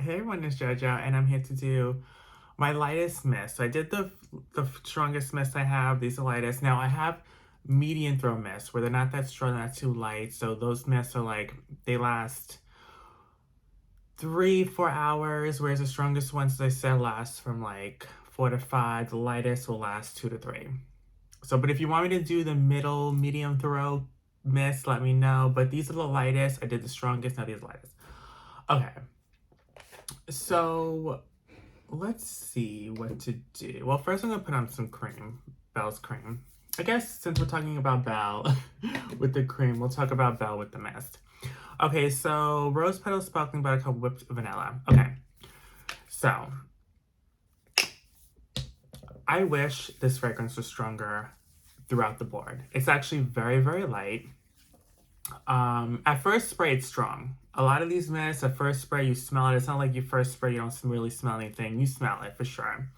Hey everyone, it's Jojo, and I'm here to do my lightest mist. So I did the strongest mist I have. These are lightest. Now I have medium throw mists where they're not that strong, not too light. So those mists are like they last 3-4 hours, whereas the strongest ones, as I said, last from like 4 to 5. The lightest will last 2 to 3. So, but if you want me to do the middle medium throw mist, let me know. But these are the lightest. I did the strongest. Now these are the lightest. Okay. So let's see what to do. Well, first I'm gonna put on some cream, Belle's cream. I guess since we're talking about Belle with the cream, we'll talk about Belle with the mist. Okay, so rose petals, sparkling buttercup, whipped vanilla. Okay, so I wish this fragrance was stronger throughout the board. It's actually very, very light. At first spray, it's strong. A lot of these mists, at first spray, you smell it. It's not like you first spray, you don't really smell anything. You smell it for sure.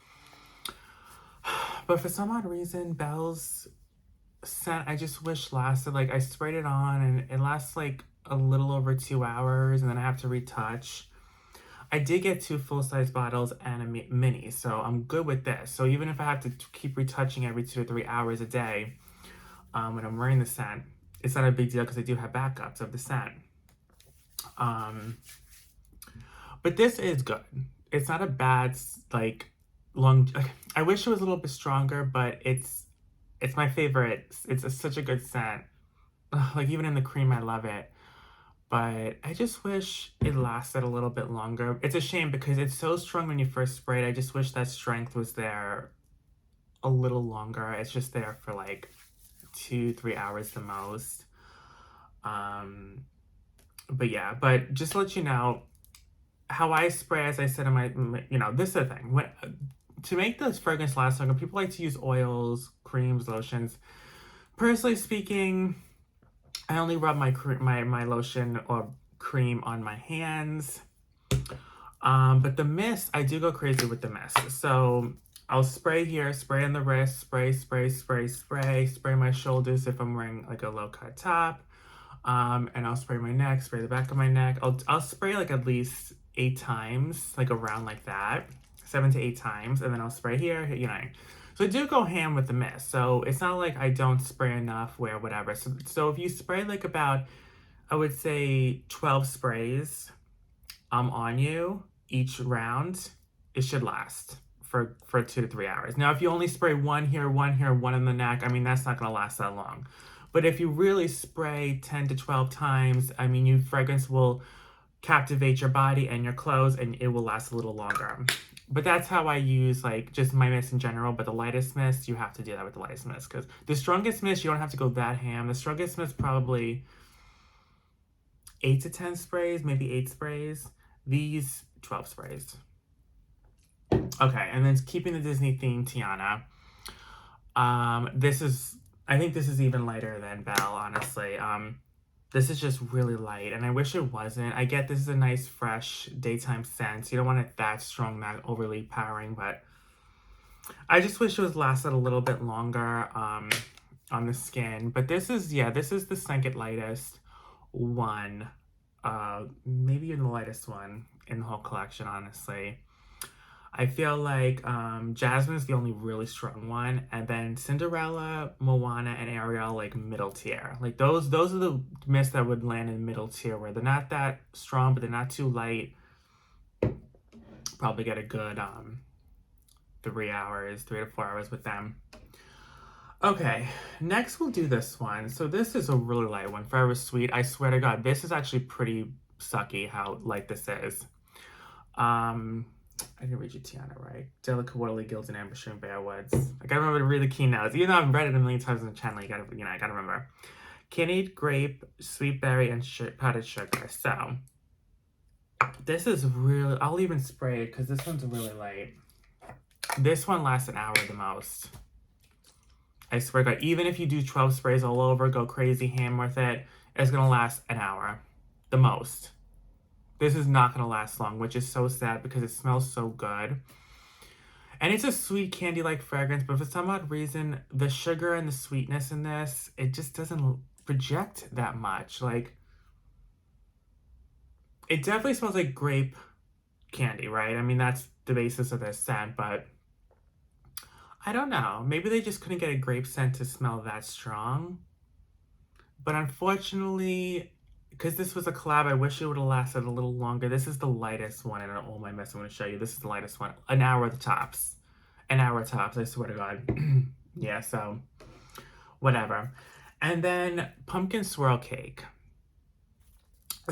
But for some odd reason, Belle's scent, I just wish lasted. Like, I sprayed it on and it lasts like a little over 2 hours and then I have to retouch. I did get 2 full-size bottles and a mini, so I'm good with this. So even if I have to keep retouching every 2 to 3 hours a day when I'm wearing the scent, it's not a big deal because I do have backups of the scent. But this is good. It's not a bad, like, long. I wish it was a little bit stronger, but it's my favorite. It's such a good scent. Like, even in the cream, I love it. But I just wish it lasted a little bit longer. It's a shame because it's so strong when you first spray it. I just wish that strength was there a little longer. It's just there for like 2-3 hours the most. But yeah, but just to let you know, how I spray, as I said in my this is the thing. To make this fragrance last longer, people like to use oils, creams, lotions. Personally speaking, I only rub my lotion or cream on my hands. But the mist, I do go crazy with the mist. So I'll spray here, spray on the wrist, spray my shoulders if I'm wearing like a low cut top. And I'll spray my neck, spray the back of my neck. I'll spray like at least 8 times, like around like that, 7 to 8 times, and then I'll spray here, So I do go ham with the mist. So it's not like I don't spray enough where whatever. So if you spray like about, I would say 12 sprays on you each round, it should last for 2 to 3 hours. Now, if you only spray one here, one in the neck, I mean, that's not gonna last that long. But if you really spray 10 to 12 times, I mean, your fragrance will captivate your body and your clothes and it will last a little longer. But that's how I use like just my mist in general. But the lightest mist, you have to do that with the lightest mist because the strongest mist, you don't have to go that ham. The strongest mist, probably 8 to 10 sprays, maybe 8 sprays. These 12 sprays. Okay, and then keeping the Disney theme, Tiana. I think this is even lighter than Belle, honestly. This is just really light, and I wish it wasn't. I get this is a nice, fresh daytime scent. You don't want it that strong, that overly powering, but I just wish it was lasted a little bit longer on the skin. But this is the second lightest one. Maybe even the lightest one in the whole collection, honestly. I feel like Jasmine is the only really strong one, and then Cinderella, Moana, and Ariel like middle tier. Like those are the mists that would land in middle tier where they're not that strong, but they're not too light. Probably get a good 3 to 4 hours with them. Okay, next we'll do this one. So this is a really light one, Forever Sweet. I swear to God, this is actually pretty sucky how light this is. I didn't read you Tiana right. Delicate Waterley, Gildan, Embouchure, and Bearwoods. I gotta remember to read the keynotes. Even though I've read it a million times on the channel, I gotta remember. Candied grape, sweet berry, and powdered sugar. So, this is really, I'll even spray it because this one's really light. This one lasts an hour the most. I swear to God, even if you do 12 sprays all over, go crazy ham with it, it's gonna last an hour. The most. This is not going to last long, which is so sad because it smells so good. And it's a sweet candy-like fragrance, but for some odd reason, the sugar and the sweetness in this, it just doesn't project that much. Like, it definitely smells like grape candy, right? I mean, that's the basis of their scent, but I don't know. Maybe they just couldn't get a grape scent to smell that strong. But unfortunately, because this was a collab, I wish it would have lasted a little longer. This is the lightest one in all my mess I'm going to show you. This is the lightest one. An hour tops. An hour tops, I swear to God. Yeah, so whatever. And then pumpkin swirl cake.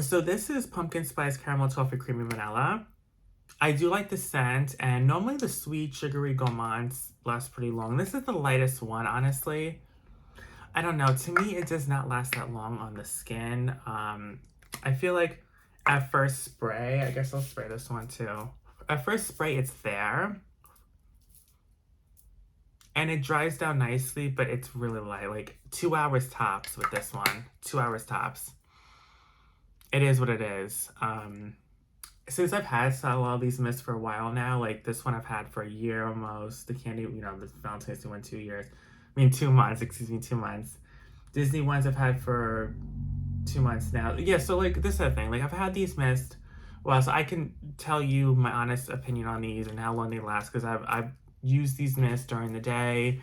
So this is pumpkin spice caramel toffee creamy vanilla. I do like the scent, and normally the sweet sugary gourmands last pretty long. This is the lightest one, honestly. I don't know. To me, it does not last that long on the skin. I feel like at first spray, I guess I'll spray this one too. At first spray, it's there. And it dries down nicely, but it's really light. Like 2 hours tops with this one. 2 hours tops. It is what it is. Since I've had a lot of these mists for a while now, like this one I've had for a year almost. The candy, the Valentine's Day one, 2 years. I mean, 2 months, excuse me, 2 months. Disney ones I've had for 2 months now. Yeah, so like this is the thing. Like I've had these mists. Well, so I can tell you my honest opinion on these and how long they last because I've used these mists during the day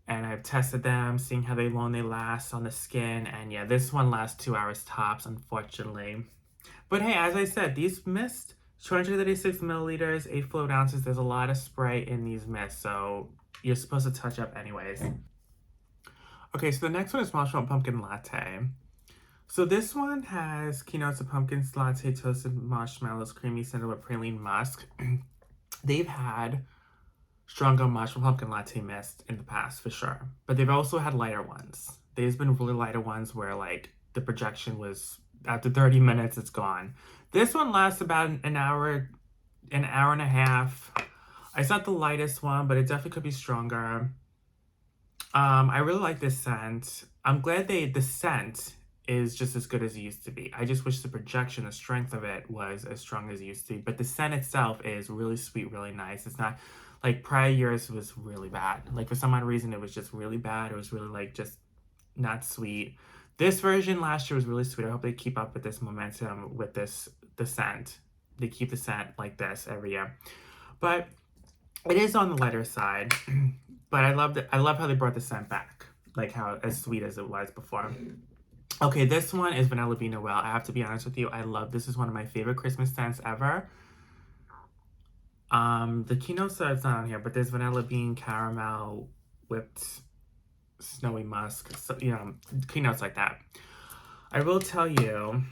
and I've tested them, seeing how long they last on the skin. And yeah, this one lasts 2 hours tops, unfortunately. But hey, as I said, these mists, 236 milliliters, 8 fluid ounces. There's a lot of spray in these mists, so you're supposed to touch up anyways. Okay, so the next one is Marshmallow Pumpkin Latte. So this one has keynotes of pumpkin latte, toasted marshmallows, creamy sandalwood, praline musk. They've had stronger marshmallow pumpkin latte mist in the past, for sure. But they've also had lighter ones. There's been really lighter ones where, like, the projection was, after 30 minutes, it's gone. This one lasts about an hour and a half. It's not the lightest one, but it definitely could be stronger. I really like this scent. I'm glad the scent is just as good as it used to be. I just wish the projection, the strength of it was as strong as it used to be. But the scent itself is really sweet, really nice. It's not like prior years was really bad. Like for some odd reason, it was just really bad. It was really like just not sweet. This version last year was really sweet. I hope they keep up with this momentum with the scent. They keep the scent like this every year. But it is on the lighter side. But I love how they brought the scent back. Like how as sweet as it was before. Okay, this one is Vanilla Bean Noel. I have to be honest with you. This is one of my favorite Christmas scents ever. The keynote it's not on here, but there's vanilla bean, caramel, whipped snowy musk, so, keynotes like that. I will tell you,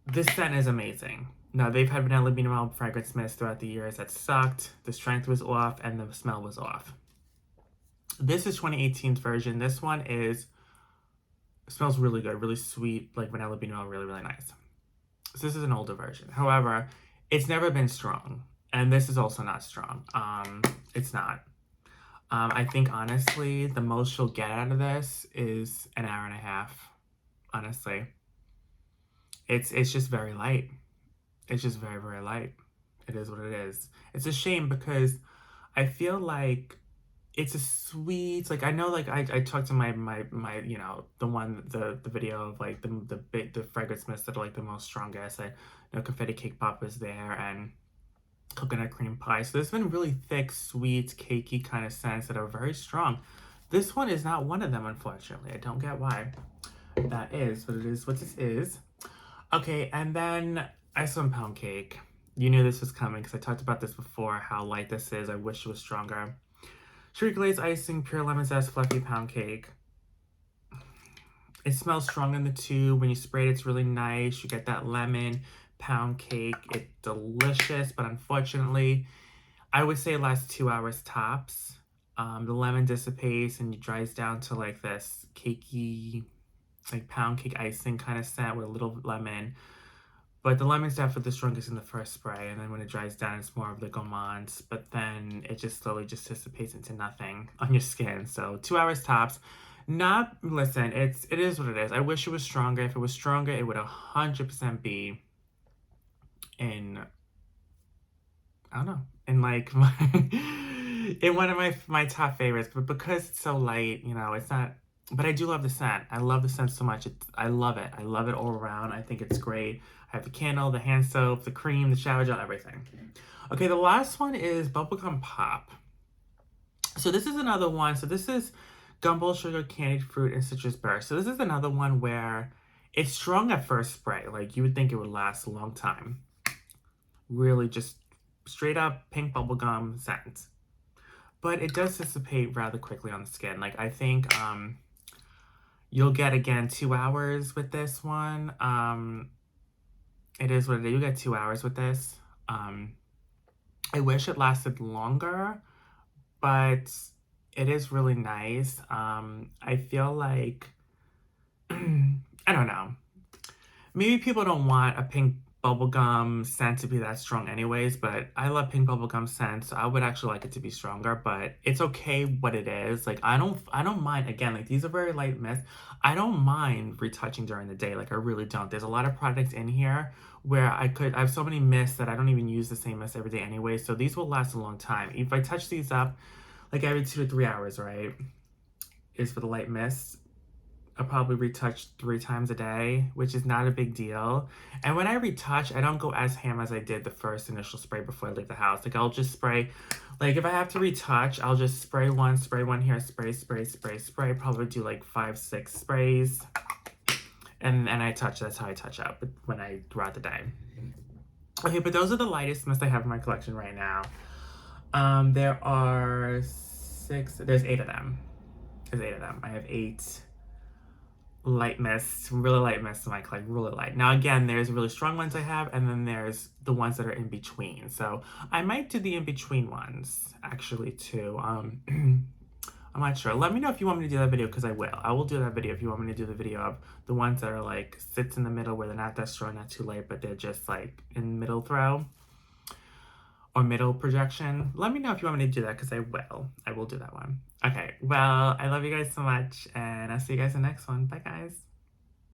this scent is amazing. Now, they've had Vanilla Bean Noel fragrance mist throughout the years that sucked. The strength was off and the smell was off. This is 2018's version. This one smells really good, really sweet, like Vanilla Bean Noel, really, really nice. So this is an older version. However, it's never been strong. And this is also not strong. It's not. I think, honestly, the most you'll get out of this is an hour and a half, honestly. It's just very light. It's just very, very light. It is what it is. It's a shame because I feel like it's a sweet, like, I know, like, I talked to my the video of, like, the fragrance mists that are, like, the most strongest. Confetti cake pop is there, and coconut cream pie. So there's been really thick, sweet, cakey kind of scents that are very strong. This one is not one of them, unfortunately. I don't get why that is, but it is what this is. Okay, and then Ice Cream Pound Cake. You knew this was coming because I talked about this before, how light this is. I wish it was stronger. Sugar glazed icing, pure lemon zest, fluffy pound cake. It smells strong in the tube. When you spray it, it's really nice. You get that lemon pound cake. It's delicious, but unfortunately, I would say it lasts 2 hours tops. The lemon dissipates and it dries down to like this cakey, like pound cake icing kind of scent with a little lemon. But the lemon's definitely the strongest in the first spray, and then when it dries down, it's more of the gourmands, but then it just slowly just dissipates into nothing on your skin. So 2 hours tops. Listen, it is what it is. I wish it was stronger. If it was stronger, it would 100% be in, I don't know, in like in one of my top favorites, but because it's so light, it's not. But I do love the scent. I love the scent so much. I love it. I love it all around. I think it's great. I have the candle, the hand soap, the cream, the shower gel, everything. Okay, the last one is Bubblegum Pop. So this is another one. So this is gumbo sugar, candied fruit, and citrus burst. So this is another one where it's strong at first spray. Like you would think it would last a long time. Really just straight up pink bubblegum scent. But it does dissipate rather quickly on the skin. Like I think you'll get again 2 hours with this one. It is what it is. You get 2 hours with this. I wish it lasted longer, but it is really nice. I feel like, I don't know. Maybe people don't want a pink bubblegum scent to be that strong anyways, but I love pink bubblegum scent, so I would actually like it to be stronger, but it's okay what it is. Like, I don't mind, again, like, these are very light mists. I don't mind retouching during the day, like, I really don't. There's a lot of products in here where I have so many mists that I don't even use the same mist every day anyway, so these will last a long time. If I touch these up, like, every 2 to 3 hours, right, is for the light mists. I'll probably retouch 3 times a day, which is not a big deal. And when I retouch, I don't go as ham as I did the first initial spray before I leave the house. Like, I'll just spray, like, if I have to retouch, I'll just spray one here, spray, probably do like 5, 6 sprays. And I touch, that's how I touch up throughout the day. Okay, but those are the lightest mists I have in my collection right now. There are 6, there's 8 of them. There's 8 of them. I have 8 light mists, really light mists in my collection, really light. Now again, there's really strong ones I have, and then there's the ones that are in between. So I might do the in-between ones, actually, too. I'm not sure. Let me know if you want me to do that video, because I will. I will do that video if you want me to do the video of the ones that are like, sits in the middle where they're not that strong, not too light, but they're just like in middle throw or middle projection. Let me know if you want me to do that, because I will. I will do that one. Okay, well, I love you guys so much, and I'll see you guys in the next one. Bye, guys.